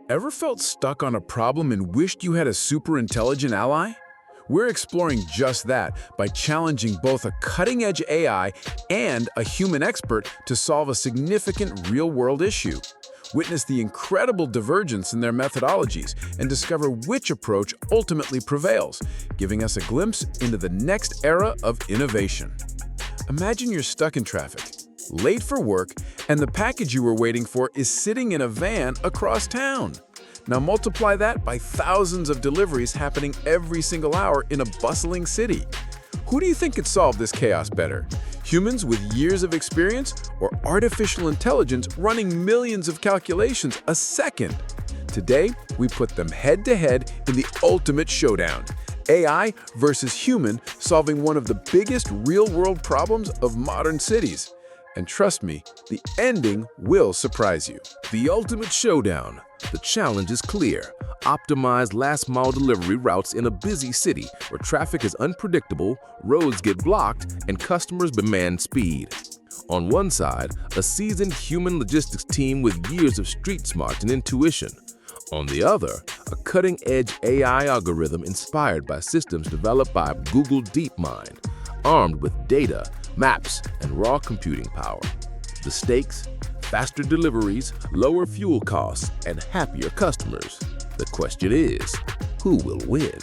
Ever felt stuck on a problem and wished you had a super intelligent ally? We're exploring just that by challenging both a cutting-edge AI and a human expert to solve a significant real-world issue. Witness the incredible divergence in their methodologies and discover which approach ultimately prevails, giving us a glimpse into the next era of innovation. Imagine you're stuck in traffic, late for work, and the package you were waiting for is sitting in a van across town. Now multiply that by thousands of deliveries happening every single hour in a bustling city. Who do you think could solve this chaos better? Humans with years of experience or artificial intelligence running millions of calculations a second? Today, we put them head-to-head in the ultimate showdown. AI versus human solving one of the biggest real-world problems of modern cities. And trust me, the ending will surprise you. The ultimate showdown. The challenge is clear. Optimize last-mile delivery routes in a busy city where traffic is unpredictable, roads get blocked, and customers demand speed. On one side, a seasoned human logistics team with years of street smarts and intuition. On the other, a cutting-edge AI algorithm inspired by systems developed by Google DeepMind, armed with data, maps, and raw computing power. The stakes? Faster deliveries, lower fuel costs, and happier customers. The question is, who will win?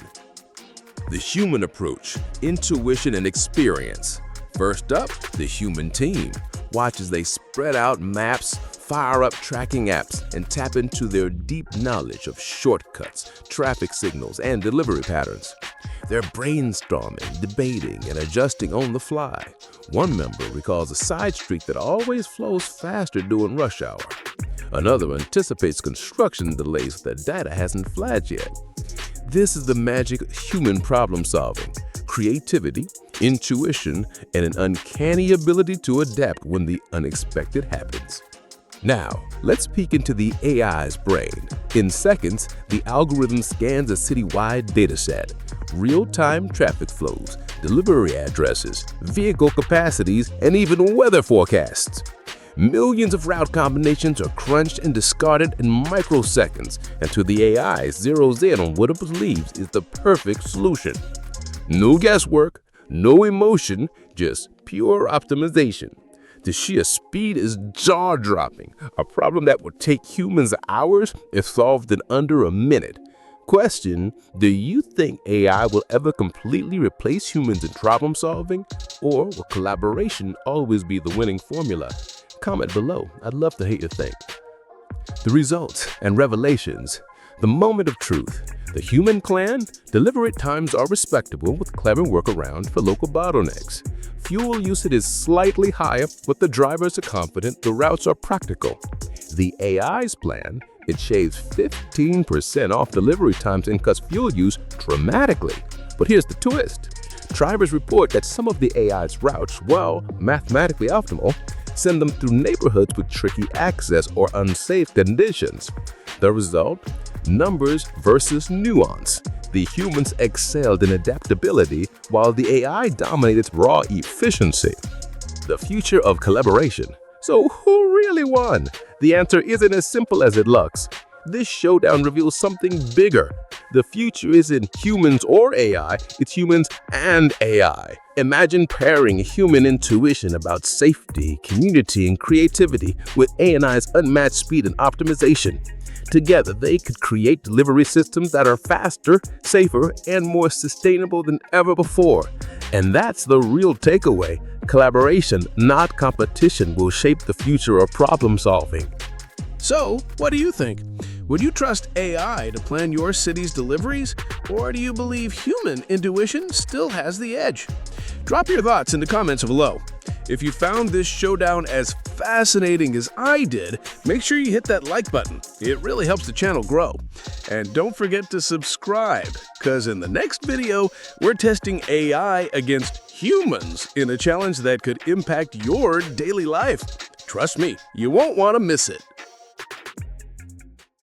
The human approach, intuition and experience. First up, the human team. Watch as they spread out maps, fire up tracking apps, and tap into their deep knowledge of shortcuts, traffic signals, and delivery patterns. They're brainstorming, debating, and adjusting on the fly. One member recalls a side street that always flows faster during rush hour. Another anticipates construction delays that data hasn't flagged yet. This is the magic of human problem solving, creativity, intuition, and an uncanny ability to adapt when the unexpected happens. Now, let's peek into the AI's brain. In seconds, the algorithm scans a citywide dataset, real-time traffic flows, delivery addresses, vehicle capacities, and even weather forecasts. Millions of route combinations are crunched and discarded in microseconds until the AI zeroes in on what it believes is the perfect solution. No guesswork, no emotion, just pure optimization. The sheer speed is jaw-dropping, a problem that would take humans hours if solved in under a minute. Question, do you think AI will ever completely replace humans in problem solving? Or will collaboration always be the winning formula? Comment below, I'd love to hear your think. The results and revelations. The moment of truth. The human clan, delivery times are respectable with clever workarounds for local bottlenecks. Fuel usage is slightly higher, but the drivers are confident the routes are practical. The AI's plan, it shaves 15% off delivery times and cuts fuel use dramatically. But here's the twist. Drivers report that some of the AI's routes, while mathematically optimal, send them through neighborhoods with tricky access or unsafe conditions. The result? Numbers versus nuance. The humans excelled in adaptability while the AI dominated raw efficiency. The future of collaboration. So who really won? The answer isn't as simple as it looks. This showdown reveals something bigger. The future isn't humans or AI, it's humans and AI. Imagine pairing human intuition about safety, community, and creativity with AI's unmatched speed and optimization. Together, they could create delivery systems that are faster, safer, and more sustainable than ever before. And that's the real takeaway. Collaboration, not competition, will shape the future of problem solving. So, what do you think? Would you trust AI to plan your city's deliveries, or do you believe human intuition still has the edge? Drop your thoughts in the comments below. If you found this showdown as fascinating as I did, make sure you hit that like button. It really helps the channel grow. And don't forget to subscribe, because in the next video, we're testing AI against humans in a challenge that could impact your daily life. Trust me, you won't want to miss it.